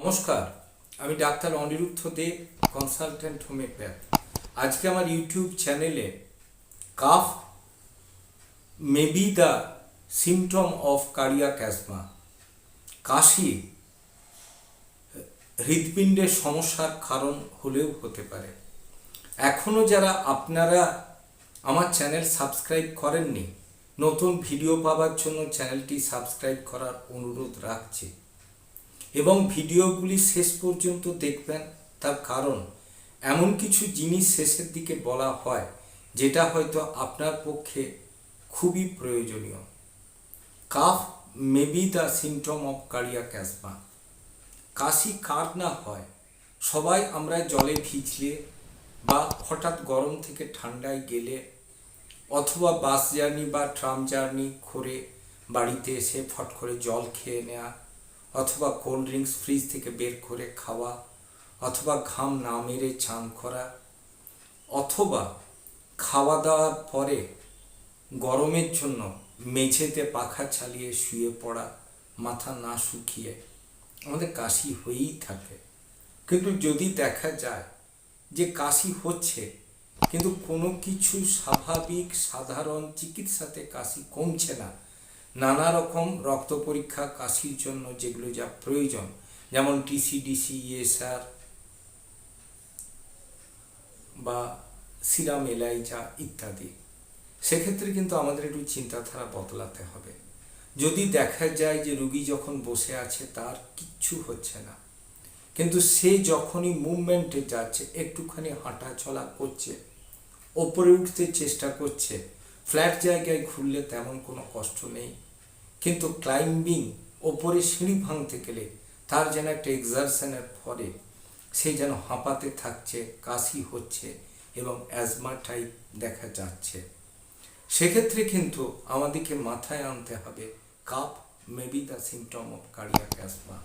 নমস্কার, আমি doctor Aniruddha Dey, consultant homeopath. আজকে আমার ইউটিউব চ্যানেলে cough may be the symptom of cardiac asthma, কাশি হৃৎপিণ্ডের সমস্যার কারণ হলেও হতে পারে। এখনও যারা আপনারা আমার চ্যানেল সাবস্ক্রাইব করেননি, নতুন ভিডিও পাওয়ার জন্য চ্যানেলটি সাবস্ক্রাইব করার অনুরোধ রাখছি এবং ভিডিওগুলি শেষ পর্যন্ত দেখবেন। তার কারণ এমন কিছু জিনিস শেষের দিকে বলা হয় যেটা হয়তো আপনার পক্ষে খুবই প্রয়োজনীয়। Cough may be the symptom of cardiac asthma. কাশি কার না হয়? সবাই আমরা জলে ভিজলে বা হঠাৎ গরম থেকে ঠান্ডায় গেলে অথবা বাস জার্নি বা ট্রাম জার্নি করে বাড়িতে এসে ফট করে জল খেয়ে নেওয়া, অথবা কোল্ড ড্রিঙ্কস ফ্রিজ থেকে বের করে খাওয়া, অথবা ঘাম না মেরে চান করা, অথবা খাওয়া দাওয়ার পরে গরমের জন্য মেঝেতে পাখা চালিয়ে শুয়ে পড়া, মাথা না শুকিয়ে আমাদের কাশি হয়েই থাকে। কিন্তু যদি দেখা যায় যে কাশি হচ্ছে কিন্তু কোনো কিছু স্বাভাবিক সাধারণ চিকিৎসাতে কাশি কমছে না, নানা রকম রক্ত পরীক্ষা কাশির জন্য যেগুলো যা প্রয়োজন, যেমন টিসিডিসি, ইএসআর বা সিরাম এলাইজা ইত্যাদি, সেক্ষেত্রে কিন্তু আমাদের একটু চিন্তাধারা বদলাতে হবে। যদি দেখা যায় যে রুগী যখন বসে আছে তার কিচ্ছু হচ্ছে না, কিন্তু সে যখনই মুভমেন্টে যাচ্ছে, একটুখানি হাঁটা চলা করছে, ওপরে উঠতে চেষ্টা করছে, ফ্ল্যাট জায়গায় ঘুরলে তেমন কোনো কষ্ট নেই, কিন্তু ক্লাইম্বিং ওপরে সিঁড়ি ভাঙতে গেলে তার যেন একটা এক্সারশনের ফলে সে যেন হাঁপাতে থাকছে, কাশি হচ্ছে এবং অ্যাজমা টাইপ দেখা যাচ্ছে, সেক্ষেত্রে কিন্তু আমাদেরকে মাথায় আনতে হবে calf may be the symptom of cardiac asthma.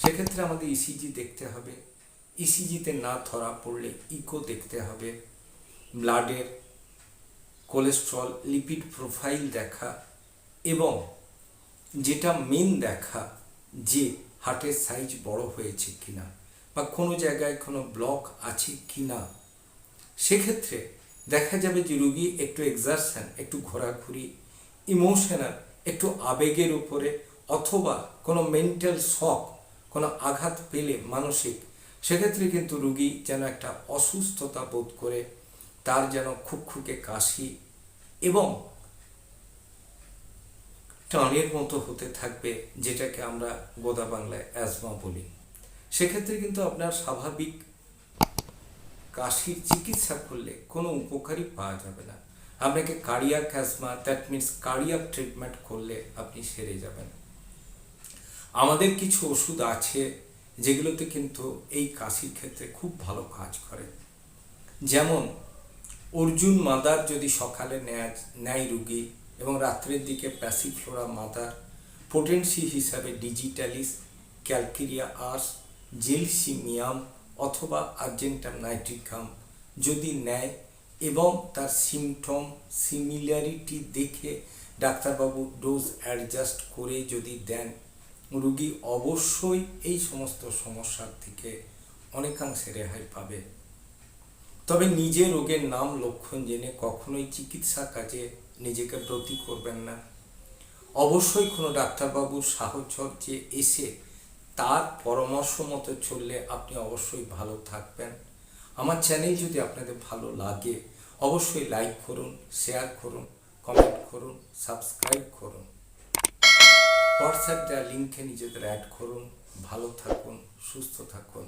সেক্ষেত্রে আমাদের ইসিজি দেখতে হবে। ইসিজিতে না ধরা পড়লে ইকো দেখতে হবে, ব্লাডের কোলেস্ট্রল লিপিড প্রোফাইল দেখা, এবং যেটা মেন দেখা যে হার্টের সাইজ বড় হয়েছে কিনা বা কোনো জায়গায় কোনো ব্লক আছে কিনা। সেক্ষেত্রে দেখা যাবে যে রুগী একটু এক্সারশন, একটু ঘোরাঘুরি, ইমোশনাল, একটু আবেগের উপরে, অথবা কোনো মেন্টাল শক, কোনো আঘাত পেলে মানসিক, সেক্ষেত্রে কিন্তু রুগী যেন একটা অসুস্থতা বোধ করে, তার যেন খুকখুকে কাশি এবং টানের মতো হতে থাকবে, যেটাকে আমরা গোদা বাংলায় অ্যাজমা বলি। সেক্ষেত্রে কিন্তু আপনার স্বাভাবিক কাশির চিকিৎসা করলে কোনো উপকারই পাওয়া যাবে না। আপনাকে cardiac asthma, that means cardiac treatment করলে আপনি সেরে যাবেন। আমাদের কিছু ওষুধ আছে যেগুলোতে কিন্তু এই কাশির ক্ষেত্রে খুব ভালো কাজ করে। যেমন অর্জুন মাদার যদি সকালে নেয় রুগী এবং রাত্রের দিকে প্যাসিফ্লোরা মাদার, পোটেন্সি হিসাবে ডিজিটালিস, ক্যালকেরিয়া আর্স, জেলসিমিয়াম অথবা আর্জেন্টাম নাইট্রিকাম যদি নেয় এবং তার সিমটম সিমিলারিটি দেখে ডাক্তারবাবু ডোজ অ্যাডজাস্ট করে যদি দেন, রুগী অবশ্যই এই সমস্ত সমস্যার থেকে অনেকাংশে রেহাই পাবে। তবে নিজে রোগের নাম লক্ষণ জেনে কখনোই চিকিৎসা কাজে নিজেকে ব্রতী করবেন না। অবশ্যই কোনো ডাক্তারবাবুর সাহচর্যে এসে তার পরামর্শ মতো চললে আপনি অবশ্যই ভালো থাকবেন। আমার চ্যানেল যদি আপনাদের ভালো লাগে অবশ্যই লাইক করুন, শেয়ার করুন, কমেন্ট করুন, সাবস্ক্রাইব করুন, হোয়াটসঅ্যাপ দেওয়া লিঙ্কে নিজেদের অ্যাড করুন। ভালো থাকুন, সুস্থ থাকুন।